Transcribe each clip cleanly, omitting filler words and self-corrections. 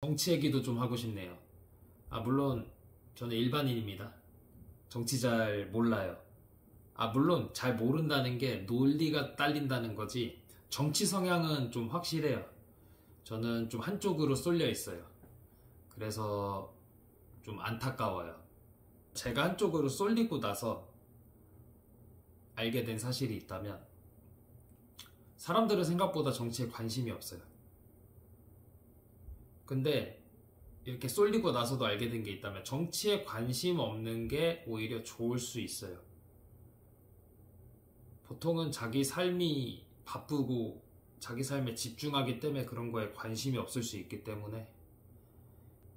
정치 얘기도 좀 하고 싶네요. 물론 저는 일반인입니다. 정치 잘 몰라요. 물론 잘 모른다는 게 논리가 딸린다는 거지, 정치 성향은 좀 확실해요. 저는 좀 한쪽으로 쏠려 있어요. 그래서 좀 안타까워요. 제가 한쪽으로 쏠리고 나서 알게 된 사실이 있다면, 사람들은 생각보다 정치에 관심이 없어요. 근데 이렇게 쏠리고 나서도 알게 된 게 있다면, 정치에 관심 없는 게 오히려 좋을 수 있어요. 보통은 자기 삶이 바쁘고 자기 삶에 집중하기 때문에 그런 거에 관심이 없을 수 있기 때문에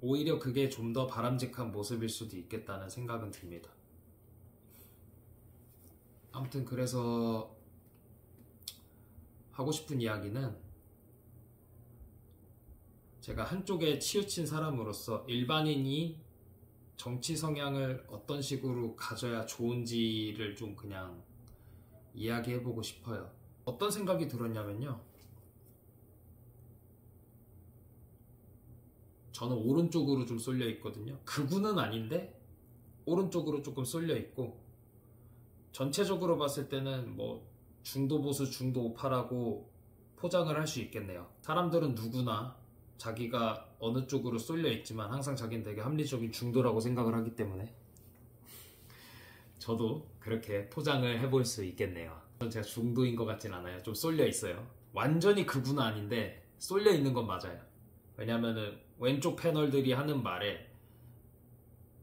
오히려 그게 좀 더 바람직한 모습일 수도 있겠다는 생각은 듭니다. 아무튼 그래서 하고 싶은 이야기는, 제가 한쪽에 치우친 사람으로서 일반인이 정치 성향을 어떤 식으로 가져야 좋은지를 좀 그냥 이야기해보고 싶어요. 어떤 생각이 들었냐면요, 저는 오른쪽으로 좀 쏠려 있거든요. 극우는 아닌데 오른쪽으로 조금 쏠려 있고, 전체적으로 봤을 때는 뭐 중도 보수 중도 우파라고 포장을 할 수 있겠네요. 사람들은 누구나 자기가 어느 쪽으로 쏠려 있지만 항상 자기는 되게 합리적인 중도라고 생각을 하기 때문에 저도 그렇게 포장을 해볼 수 있겠네요. 제가 중도인 것 같진 않아요. 좀 쏠려 있어요. 완전히 극우는 아닌데 쏠려 있는 건 맞아요. 왜냐면은 왼쪽 패널들이 하는 말에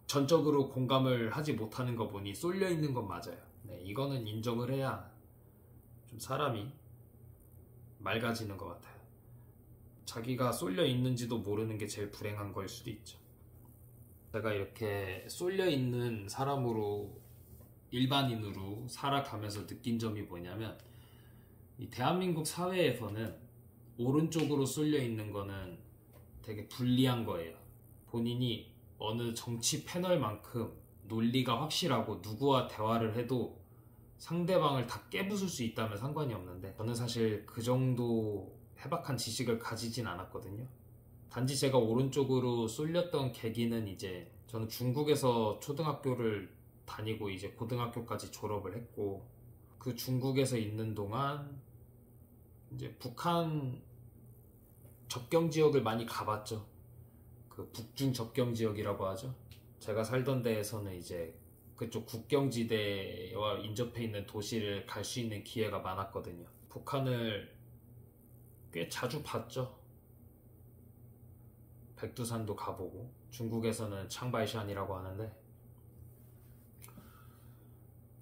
전적으로 공감을 하지 못하는 거 보니 쏠려 있는 건 맞아요. 네, 이거는 인정을 해야 좀 사람이 맑아지는 것 같아요. 자기가 쏠려 있는지도 모르는 게 제일 불행한 거일 수도 있죠. 제가 이렇게 쏠려 있는 사람으로, 일반인으로 살아가면서 느낀 점이 뭐냐면, 이 대한민국 사회에서는 오른쪽으로 쏠려 있는 거는 되게 불리한 거예요. 본인이 어느 정치 패널만큼 논리가 확실하고 누구와 대화를 해도 상대방을 다 깨부술 수 있다면 상관이 없는데, 저는 사실 그 정도 해박한 지식을 가지진 않았거든요. 단지 제가 오른쪽으로 쏠렸던 계기는, 이제 저는 중국에서 초등학교를 다니고 이제 고등학교까지 졸업을 했고, 그 중국에서 있는 동안 이제 북한 접경 지역을 많이 가봤죠. 그 북중 접경 지역이라고 하죠. 제가 살던 데에서는 이제 그쪽 국경지대와 인접해 있는 도시를 갈 수 있는 기회가 많았거든요. 북한을 꽤 자주 봤죠. 백두산도 가보고, 중국에서는 창바이샨이라고 하는데,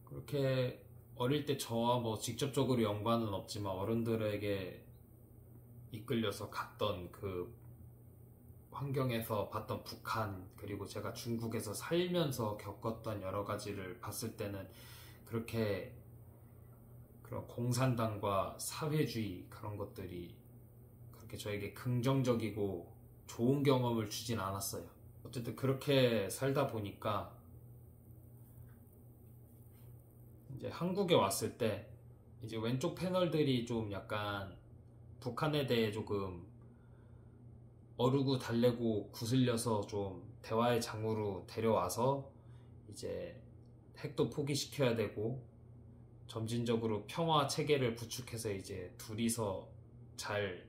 그렇게 어릴 때 저와 뭐 직접적으로 연관은 없지만 어른들에게 이끌려서 갔던 그 환경에서 봤던 북한, 그리고 제가 중국에서 살면서 겪었던 여러 가지를 봤을 때는, 그렇게 그런 공산당과 사회주의 그런 것들이 그렇게 저에게 긍정적이고 좋은 경험을 주진 않았어요. 어쨌든 그렇게 살다 보니까 이제 한국에 왔을 때 이제 왼쪽 패널들이 좀 약간 북한에 대해 조금 어르고 달래고 구슬려서 좀 대화의 장으로 데려와서 이제 핵도 포기시켜야 되고, 점진적으로 평화 체계를 구축해서 이제 둘이서 잘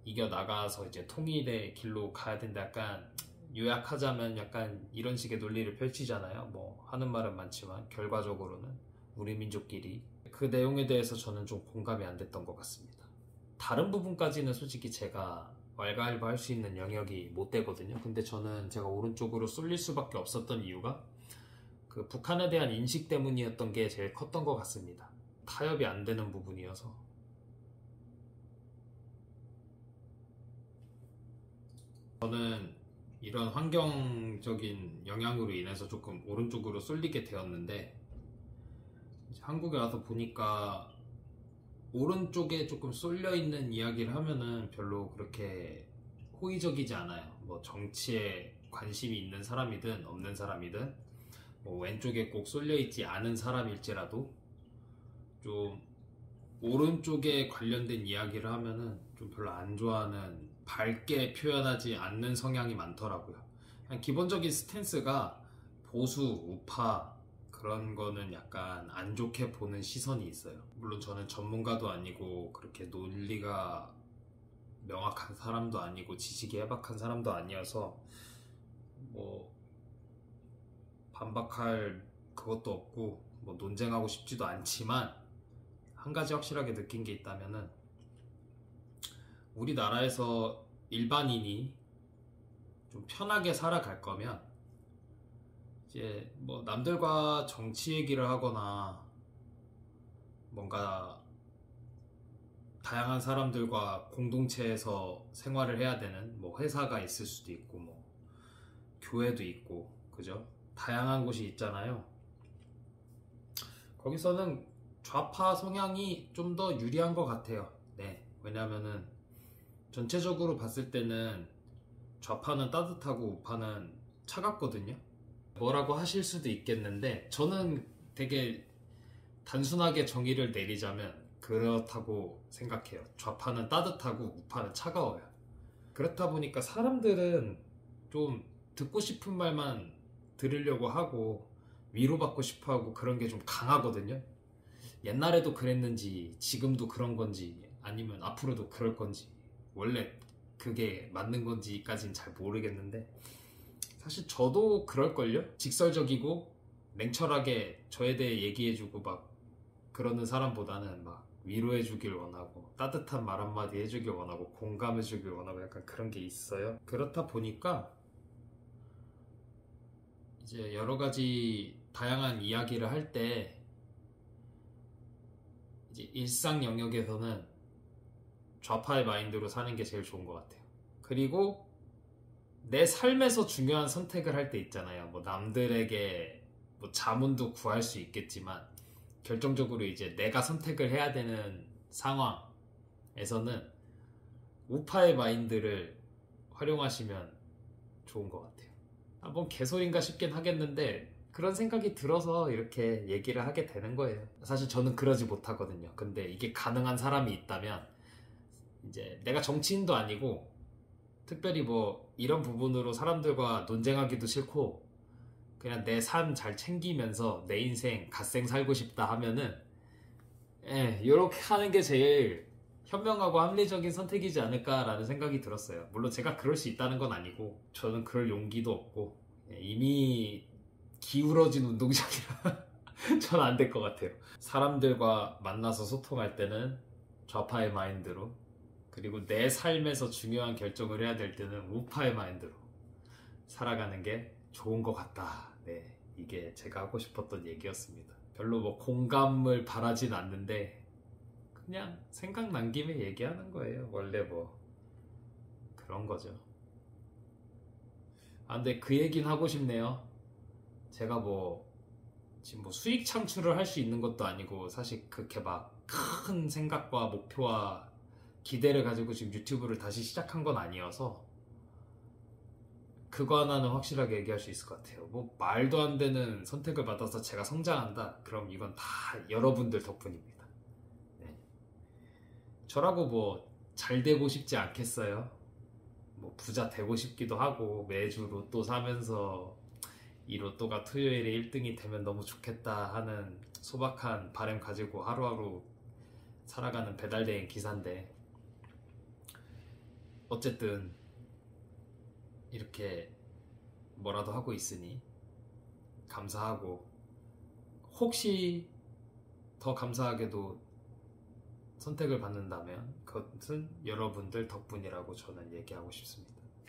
이겨나가서 이제 통일의 길로 가야 된다, 약간 요약하자면 약간 이런 식의 논리를 펼치잖아요. 뭐 하는 말은 많지만 결과적으로는 우리 민족끼리, 그 내용에 대해서 저는 좀 공감이 안 됐던 것 같습니다. 다른 부분까지는 솔직히 제가 왈가왈부할 수 있는 영역이 못 되거든요. 근데 저는 제가 오른쪽으로 쏠릴 수밖에 없었던 이유가 그 북한에 대한 인식 때문이었던 게 제일 컸던 것 같습니다. 타협이 안 되는 부분이어서. 저는 이런 환경적인 영향으로 인해서 조금 오른쪽으로 쏠리게 되었는데, 한국에 와서 보니까 오른쪽에 조금 쏠려 있는 이야기를 하면은 별로 그렇게 호의적이지 않아요. 뭐 정치에 관심이 있는 사람이든 없는 사람이든, 뭐 왼쪽에 꼭 쏠려 있지 않은 사람일지라도 좀 오른쪽에 관련된 이야기를 하면은 좀 별로 안 좋아하는 밝게 표현하지 않는 성향이 많더라고요. 그냥 기본적인 스탠스가 보수, 우파 그런 거는 약간 안 좋게 보는 시선이 있어요. 물론 저는 전문가도 아니고 그렇게 논리가 명확한 사람도 아니고 지식이 해박한 사람도 아니어서 뭐 반박할 그것도 없고 뭐 논쟁하고 싶지도 않지만, 한 가지 확실하게 느낀 게 있다면은 우리나라에서 일반인이 좀 편하게 살아갈 거면 이제 뭐 남들과 정치 얘기를 하거나 뭔가 다양한 사람들과 공동체에서 생활을 해야 되는 뭐 회사가 있을 수도 있고 뭐 교회도 있고 그죠? 다양한 곳이 있잖아요. 거기서는 좌파 성향이 좀 더 유리한 것 같아요. 네, 왜냐면은 전체적으로 봤을 때는 좌파는 따뜻하고 우파는 차갑거든요. 뭐라고 하실 수도 있겠는데 저는 되게 단순하게 정의를 내리자면 그렇다고 생각해요. 좌파는 따뜻하고 우파는 차가워요. 그렇다 보니까 사람들은 좀 듣고 싶은 말만 들으려고 하고 위로받고 싶어 하고 그런 게 좀 강하거든요. 옛날에도 그랬는지 지금도 그런 건지 아니면 앞으로도 그럴 건지 원래 그게 맞는 건지까지는 잘 모르겠는데, 사실 저도 그럴걸요? 직설적이고 냉철하게 저에 대해 얘기해주고 막 그러는 사람보다는 막 위로해주길 원하고 따뜻한 말 한마디 해주길 원하고 공감해주길 원하고 약간 그런 게 있어요. 그렇다 보니까 이제 여러 가지 다양한 이야기를 할 때 이제 일상 영역에서는 좌파의 마인드로 사는 게 제일 좋은 것 같아요. 그리고 내 삶에서 중요한 선택을 할 때 있잖아요. 뭐 남들에게 뭐 자문도 구할 수 있겠지만 결정적으로 이제 내가 선택을 해야 되는 상황에서는 우파의 마인드를 활용하시면 좋은 것 같아요. 한번 개소리인가 싶긴 하겠는데 그런 생각이 들어서 이렇게 얘기를 하게 되는 거예요. 사실 저는 그러지 못하거든요. 근데 이게 가능한 사람이 있다면, 이제 내가 정치인도 아니고 특별히 뭐 이런 부분으로 사람들과 논쟁하기도 싫고 그냥 내 삶 잘 챙기면서 내 인생 갓생 살고 싶다 하면은 이렇게 하는 게 제일 현명하고 합리적인 선택이지 않을까라는 생각이 들었어요. 물론 제가 그럴 수 있다는 건 아니고 저는 그럴 용기도 없고 이미 기울어진 운동장이라 전 안 될 것 같아요. 사람들과 만나서 소통할 때는 좌파의 마인드로, 그리고 내 삶에서 중요한 결정을 해야 될 때는 우파의 마인드로 살아가는 게 좋은 것 같다. 네, 이게 제가 하고 싶었던 얘기였습니다. 별로 뭐 공감을 바라진 않는데 그냥 생각난 김에 얘기하는 거예요. 원래 뭐 그런 거죠. 근데 그 얘기는 하고 싶네요. 제가 뭐 지금 뭐 수익 창출을 할 수 있는 것도 아니고 사실 그렇게 막 큰 생각과 목표와 기대를 가지고 지금 유튜브를 다시 시작한 건 아니어서 그거 하나는 확실하게 얘기할 수 있을 것 같아요. 뭐 말도 안 되는 선택을 받아서 제가 성장한다? 그럼 이건 다 여러분들 덕분입니다. 네. 저라고 뭐 잘 되고 싶지 않겠어요? 뭐 부자 되고 싶기도 하고 매주 로또 사면서 이 로또가 토요일에 1등이 되면 너무 좋겠다 하는 소박한 바람 가지고 하루하루 살아가는 배달대행 기사인데, 어쨌든 이렇게 뭐라도 하고 있으니 감사하고, 혹시 더 감사하게도 선택을 받는다면 그것은 여러분들 덕분이라고 저는 얘기하고 싶습니다.